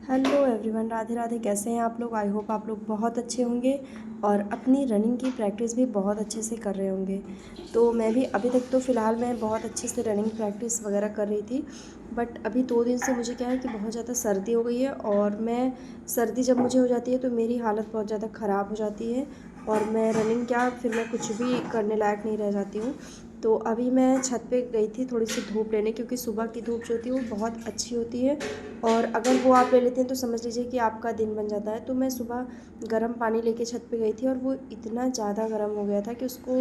Hello everyone, Radhe Radhe. कैसे हैं आप लोग? आई होप आप लोग बहुत अच्छे होंगे और अपनी रनिंग की प्रैक्टिस भी बहुत अच्छे से कर रहे होंगे। तो मैं भी अभी तक तो फ़िलहाल मैं बहुत अच्छे से रनिंग प्रैक्टिस वगैरह कर रही थी, बट अभी 2 दिन से मुझे क्या है कि बहुत ज़्यादा सर्दी हो गई है और मैं सर्दी जब मुझे हो जाती है तो मेरी हालत बहुत ज़्यादा ख़राब हो जाती है और मैं रनिंग क्या फिर मैं कुछ भी करने लायक नहीं रह जाती हूँ। तो अभी मैं छत पे गई थी थोड़ी सी धूप लेने, क्योंकि सुबह की धूप जो होती है वो बहुत अच्छी होती है और अगर वो आप ले लेते हैं तो समझ लीजिए कि आपका दिन बन जाता है। तो मैं सुबह गर्म पानी लेके छत पे गई थी और वो इतना ज़्यादा गर्म हो गया था कि उसको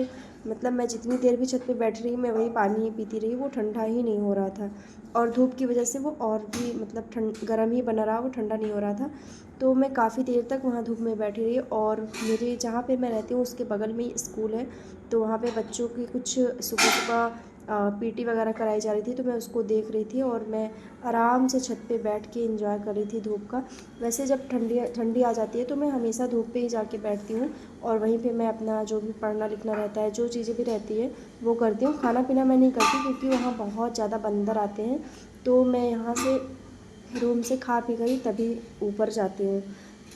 मतलब मैं जितनी देर भी छत पे बैठ रही मैं वही पानी ही पीती रही, वो ठंडा ही नहीं हो रहा था और धूप की वजह से वो और भी मतलब गर्म ही बना रहा, वो ठंडा नहीं हो रहा था। तो मैं काफ़ी देर तक वहाँ धूप में बैठी रही और मेरे जहाँ पे मैं रहती हूँ उसके बगल में ही स्कूल है, तो वहाँ पे बच्चों की कुछ सुबह सुबह पीटी वगैरह कराई जा रही थी, तो मैं उसको देख रही थी और मैं आराम से छत पे बैठ के एंजॉय कर रही थी धूप का। वैसे जब ठंडी ठंडी आ जाती है तो मैं हमेशा धूप पे ही जाके बैठती हूँ और वहीं पे मैं अपना जो भी पढ़ना लिखना रहता है, जो चीज़ें भी रहती है वो करती हूँ। खाना पीना मैं नहीं करती क्योंकि वहाँ बहुत ज़्यादा बंदर आते हैं, तो मैं यहाँ से रूम से खा पी कर ही तभी ऊपर जाती हूँ।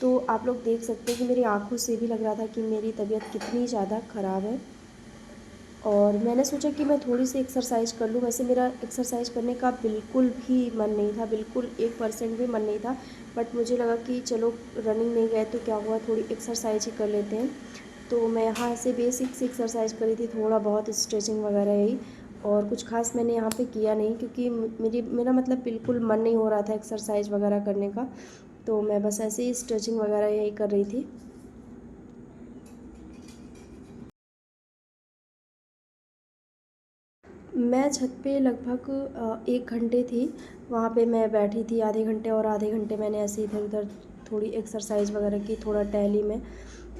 तो आप लोग देख सकते हैं कि मेरी आँखों से भी लग रहा था कि मेरी तबीयत कितनी ज़्यादा ख़राब है और मैंने सोचा कि मैं थोड़ी सी एक्सरसाइज कर लूँ। वैसे मेरा एक्सरसाइज करने का बिल्कुल भी मन नहीं था, बिल्कुल 1% भी मन नहीं था, बट मुझे लगा कि चलो रनिंग नहीं गए तो क्या हुआ, थोड़ी एक्सरसाइज ही कर लेते हैं। तो मैं यहाँ से बेसिक सी एक्सरसाइज करी थी, थोड़ा बहुत स्ट्रेचिंग वगैरह यही, और कुछ खास मैंने यहाँ पे किया नहीं क्योंकि मेरा मतलब बिल्कुल मन नहीं हो रहा था एक्सरसाइज वगैरह करने का। तो मैं बस ऐसे ही स्ट्रेचिंग वगैरह यही कर रही थी। मैं छत पे लगभग 1 घंटे थी, वहाँ पे मैं बैठी थी आधे घंटे और आधे घंटे मैंने ऐसे इधर-उधर थोड़ी एक्सरसाइज वगैरह की, थोड़ा टहली मैं।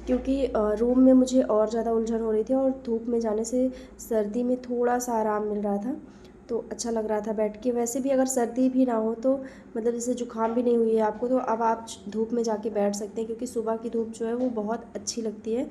क्योंकि रूम में मुझे और ज़्यादा उलझन हो रही थी और धूप में जाने से सर्दी में थोड़ा-सा आराम मिल रहा था, तो अच्छा लग रहा था बैठ के। वैसे भी अगर सर्दी भी ना हो तो मतलब जैसे जुकाम भी नहीं हुई है आपको तो अब आप धूप में जाके बैठ सकते हैं, क्योंकि सुबह की धूप जो है वो बहुत अच्छी लगती है।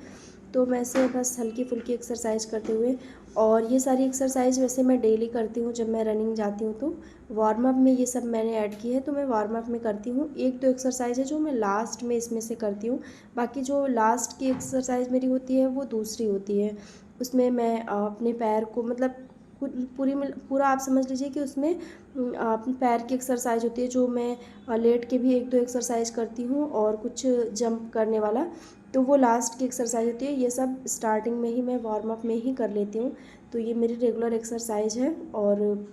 तो मैं ऐसे बस हल्की-फुल्की एक्सरसाइज करते हुए, और ये सारी एक्सरसाइज वैसे मैं डेली करती हूँ जब मैं रनिंग जाती हूँ तो। वार्म अप में ये सब मैंने ऐड की है, तो मैं वार्म अप में करती हूँ। 1-2 एक्सरसाइज है जो मैं लास्ट में इसमें से करती हूँ, बाकी जो लास्ट की एक्सरसाइज मेरी होती है वो दूसरी होती है। उसमें मैं अपने पैर को मतलब पूरा आप समझ लीजिए कि उसमें पैर की एक्सरसाइज होती है, जो मैं लेट के भी 1-2 एक्सरसाइज करती हूँ और कुछ जंप करने वाला, तो वो लास्ट की एक्सरसाइज होती है। ये सब स्टार्टिंग में ही मैं वार्म अप में ही कर लेती हूँ, तो ये मेरी रेगुलर एक्सरसाइज है। और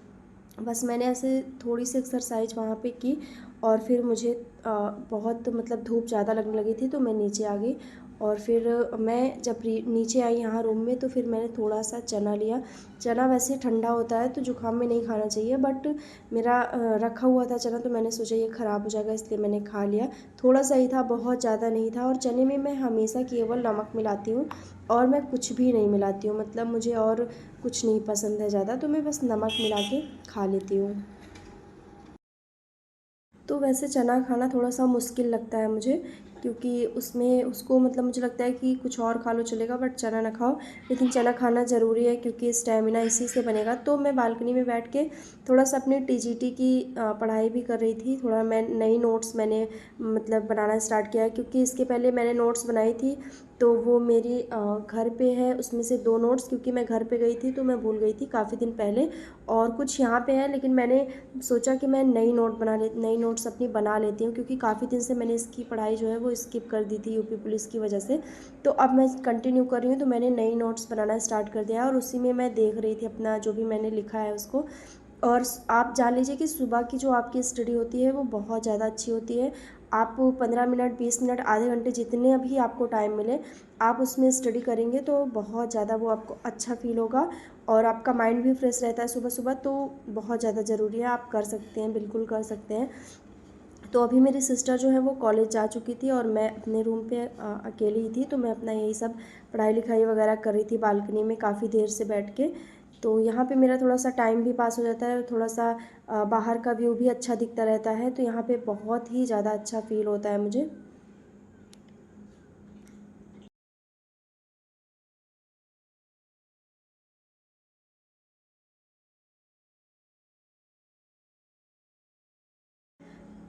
बस मैंने ऐसे थोड़ी सी एक्सरसाइज वहाँ पे की और फिर मुझे बहुत मतलब धूप ज़्यादा लगने लगी थी, तो मैं नीचे आ गई और फिर मैं जब नीचे आई यहाँ रूम में तो फिर मैंने थोड़ा सा चना लिया। चना वैसे ठंडा होता है तो जुकाम में नहीं खाना चाहिए, बट मेरा रखा हुआ था चना, तो मैंने सोचा ये ख़राब हो जाएगा इसलिए मैंने खा लिया। थोड़ा सा ही था, बहुत ज़्यादा नहीं था। और चने में मैं हमेशा केवल नमक मिलाती हूँ और मैं कुछ भी नहीं मिलाती हूँ, मतलब मुझे और कुछ नहीं पसंद है ज़्यादा, तो मैं बस नमक मिला के खा लेती हूँ। तो वैसे चना खाना थोड़ा-सा मुश्किल लगता है मुझे, क्योंकि उसमें उसको मतलब मुझे लगता है कि कुछ और खा लो चलेगा बट चना ना खाओ। लेकिन चना खाना ज़रूरी है क्योंकि स्टैमिना इसी से बनेगा। तो मैं बालकनी में बैठ के थोड़ा-सा अपनी टीजीटी की पढ़ाई भी कर रही थी। थोड़ा मैं नई नोट्स मैंने मतलब बनाना स्टार्ट किया है, क्योंकि इसके पहले मैंने नोट्स बनाई थी तो वो मेरी घर पे है, उसमें से 2 नोट्स, क्योंकि मैं घर पे गई थी तो मैं भूल गई थी काफ़ी दिन पहले, और कुछ यहाँ पे है, लेकिन मैंने सोचा कि मैं नई नोट्स अपनी बना लेती हूँ, क्योंकि काफ़ी दिन से मैंने इसकी पढ़ाई जो है वो स्किप कर दी थी यूपी पुलिस की वजह से। तो अब मैं कंटिन्यू कर रही हूँ, तो मैंने नई नोट्स बनाना स्टार्ट कर दिया है और उसी में मैं देख रही थी अपना जो भी मैंने लिखा है उसको। और आप जान लीजिए कि सुबह की जो आपकी स्टडी होती है वो बहुत ज़्यादा अच्छी होती है। आप 15 मिनट, 20 मिनट, आधे घंटे, जितने भी आपको टाइम मिले आप उसमें स्टडी करेंगे तो बहुत ज़्यादा वो आपको अच्छा फ़ील होगा और आपका माइंड भी फ्रेश रहता है सुबह सुबह, तो बहुत ज़्यादा ज़रूरी है। आप कर सकते हैं, बिल्कुल कर सकते हैं। तो अभी मेरी सिस्टर जो है वो कॉलेज जा चुकी थी और मैं अपने रूम पे अकेली ही थी, तो मैं अपना यही सब पढ़ाई लिखाई वगैरह कर रही थी बालकनी में काफ़ी देर से बैठ के। तो यहाँ पे मेरा थोड़ा सा टाइम भी पास हो जाता है, थोड़ा सा बाहर का व्यू भी अच्छा दिखता रहता है, तो यहाँ पे बहुत ही ज़्यादा अच्छा फील होता है मुझे।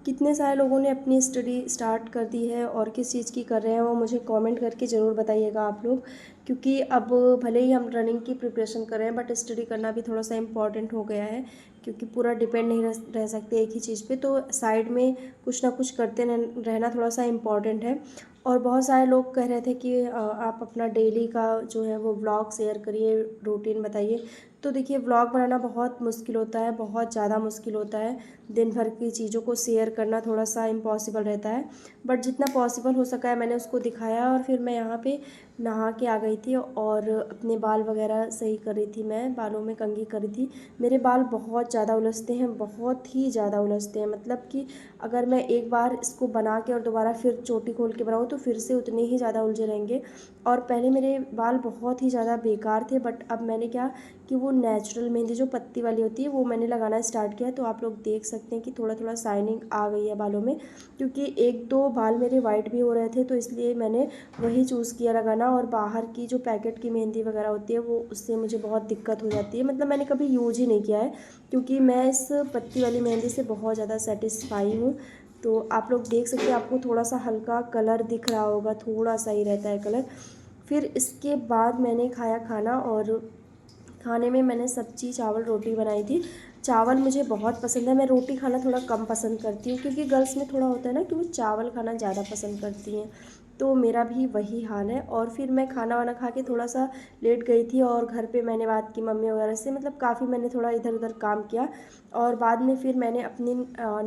कितने सारे लोगों ने अपनी स्टडी स्टार्ट कर दी है और किस चीज़ की कर रहे हैं वो मुझे कमेंट करके ज़रूर बताइएगा आप लोग। क्योंकि अब भले ही हम रनिंग की प्रिपरेशन कर रहे हैं बट स्टडी करना भी थोड़ा सा इम्पॉर्टेंट हो गया है, क्योंकि पूरा डिपेंड नहीं रह सकते एक ही चीज़ पे। तो साइड में कुछ ना कुछ करते रहना थोड़ा सा इम्पॉर्टेंट है। और बहुत सारे लोग कह रहे थे कि आप अपना डेली का जो है वो व्लॉग शेयर करिए, रूटीन बताइए। तो देखिए, व्लॉग बनाना बहुत मुश्किल होता है, बहुत ज़्यादा मुश्किल होता है। दिन भर की चीज़ों को शेयर करना थोड़ा सा इम्पॉसिबल रहता है, बट जितना पॉसिबल हो सका है मैंने उसको दिखाया। और फिर मैं यहाँ पे नहा के आ गई थी और अपने बाल वगैरह सही कर रही थी, मैं बालों में कंघी कर रही थी। मेरे बाल बहुत ज़्यादा उलझते हैं, बहुत ही ज़्यादा उलझते हैं, मतलब कि अगर मैं एक बार इसको बना के और दोबारा फिर चोटी खोल के बनाऊँ तो फिर से उतने ही ज़्यादा उलझे रहेंगे। और पहले मेरे बाल बहुत ही ज़्यादा बेकार थे, बट अब मैंने क्या कि वो नेचुरल मेहंदी जो पत्ती वाली होती है वो मैंने लगाना स्टार्ट किया। तो आप लोग देख सकते हैं कि थोड़ा थोड़ा शाइनिंग आ गई है बालों में, क्योंकि एक दो बाल मेरे वाइट भी हो रहे थे, तो इसलिए मैंने वही चूज़ किया लगाना। और बाहर की जो पैकेट की मेहंदी वगैरह होती है वो उससे मुझे बहुत दिक्कत हो जाती है, मतलब मैंने कभी यूज ही नहीं किया है, क्योंकि मैं इस पत्ती वाली मेहंदी से बहुत ज़्यादा सेटिस्फाई हूँ। तो आप लोग देख सकते हैं, आपको थोड़ा सा हल्का कलर दिख रहा होगा, थोड़ा सा ही रहता है कलर। फिर इसके बाद मैंने खाया खाना, और खाने में मैंने सब्जी चावल रोटी बनाई थी। चावल मुझे बहुत पसंद है, मैं रोटी खाना थोड़ा कम पसंद करती हूँ, क्योंकि गर्ल्स में थोड़ा होता है ना कि वो चावल खाना ज़्यादा पसंद करती हैं। तो मेरा भी वही हाल है। और फिर मैं खाना वाना खा के थोड़ा सा लेट गई थी, और घर पे मैंने बात की मम्मी वगैरह से, मतलब काफ़ी मैंने थोड़ा इधर उधर काम किया। और बाद में फिर मैंने अपनी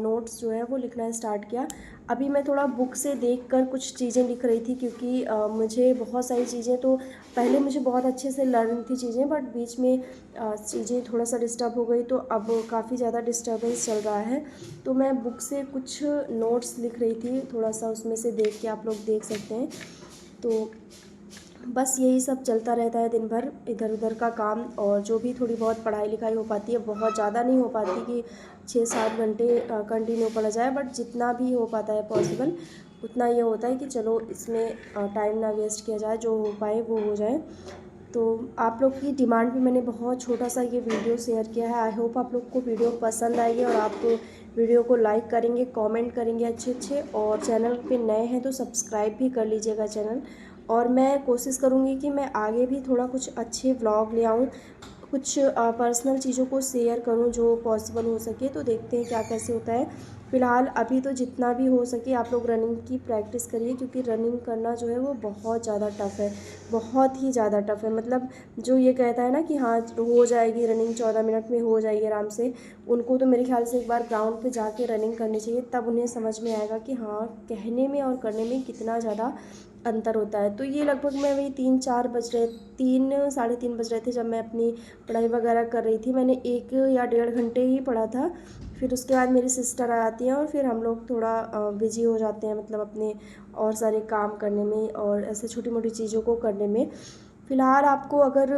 नोट्स जो है वो लिखना स्टार्ट किया। अभी मैं थोड़ा बुक से देखकर कुछ चीज़ें लिख रही थी, क्योंकि मुझे बहुत सारी चीज़ें तो पहले मुझे बहुत अच्छे से लर्न थी चीज़ें, बट बीच में चीज़ें थोड़ा सा डिस्टर्ब हो गई, तो अब काफ़ी ज़्यादा डिस्टर्बेंस चल रहा है। तो मैं बुक से कुछ नोट्स लिख रही थी, थोड़ा सा उसमें से देख के आप लोग देख सकते हैं। तो बस यही सब चलता रहता है दिन भर, इधर उधर का काम। और जो भी थोड़ी बहुत पढ़ाई लिखाई हो पाती है, बहुत ज़्यादा नहीं हो पाती कि 6-7 घंटे कंटिन्यू पढ़ा जाए, बट जितना भी हो पाता है पॉसिबल उतना ये होता है कि चलो इसमें टाइम ना वेस्ट किया जाए, जो हो पाए वो हो जाए। तो आप लोग की डिमांड पे मैंने बहुत छोटा सा ये वीडियो शेयर किया है। आई होप आप लोग को वीडियो पसंद आएगी, और आप वीडियो को लाइक करेंगे, कमेंट करेंगे अच्छे अच्छे, और चैनल पे नए हैं तो सब्सक्राइब भी कर लीजिएगा चैनल। और मैं कोशिश करूँगी कि मैं आगे भी थोड़ा कुछ अच्छे व्लॉग ले आऊँ, कुछ पर्सनल चीज़ों को शेयर करूँ जो पॉसिबल हो सके। तो देखते हैं क्या कैसे होता है। फ़िलहाल अभी तो जितना भी हो सके आप लोग रनिंग की प्रैक्टिस करिए, क्योंकि रनिंग करना जो है वो बहुत ज़्यादा टफ़ है, बहुत ही ज़्यादा टफ़ है। मतलब जो ये कहता है ना कि हाँ हो जाएगी रनिंग, 14 मिनट में हो जाएगी आराम से, उनको तो मेरे ख्याल से एक बार ग्राउंड पे जाके रनिंग करनी चाहिए, तब उन्हें समझ में आएगा कि हाँ कहने में और करने में कितना ज़्यादा अंतर होता है। तो ये लगभग मैं वही 3-4 बज रहे, 3 साढ़े 3 बज रहे थे जब मैं अपनी पढ़ाई वगैरह कर रही थी। मैंने 1 या 1.5 घंटे ही पढ़ा था। फिर उसके बाद मेरी सिस्टर आ जाती हैं, और फिर हम लोग थोड़ा बिजी हो जाते हैं, मतलब अपने और सारे काम करने में और ऐसे छोटी मोटी चीज़ों को करने में। फ़िलहाल आपको अगर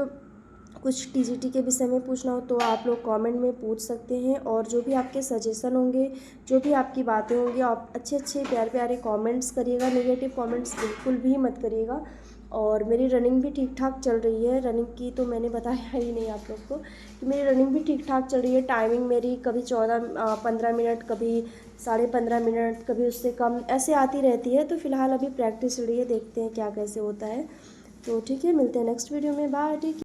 कुछ टीजीटी के विषय में पूछना हो तो आप लोग कमेंट में पूछ सकते हैं, और जो भी आपके सजेशन होंगे, जो भी आपकी बातें होंगी, आप अच्छे अच्छे प्यारे प्यारे कमेंट्स करिएगा, नेगेटिव कमेंट्स बिल्कुल भी मत करिएगा। और मेरी रनिंग भी ठीक ठाक चल रही है, रनिंग की तो मैंने बताया ही नहीं आप लोग को कि मेरी रनिंग भी ठीक ठाक चल रही है। टाइमिंग मेरी कभी 15 मिनट, कभी 15.5 मिनट, कभी उससे कम ऐसे आती रहती है। तो फ़िलहाल अभी प्रैक्टिस चल रही है, देखते हैं क्या कैसे होता है। तो ठीक है, मिलते हैं नेक्स्ट वीडियो में, बाय। ठीक है।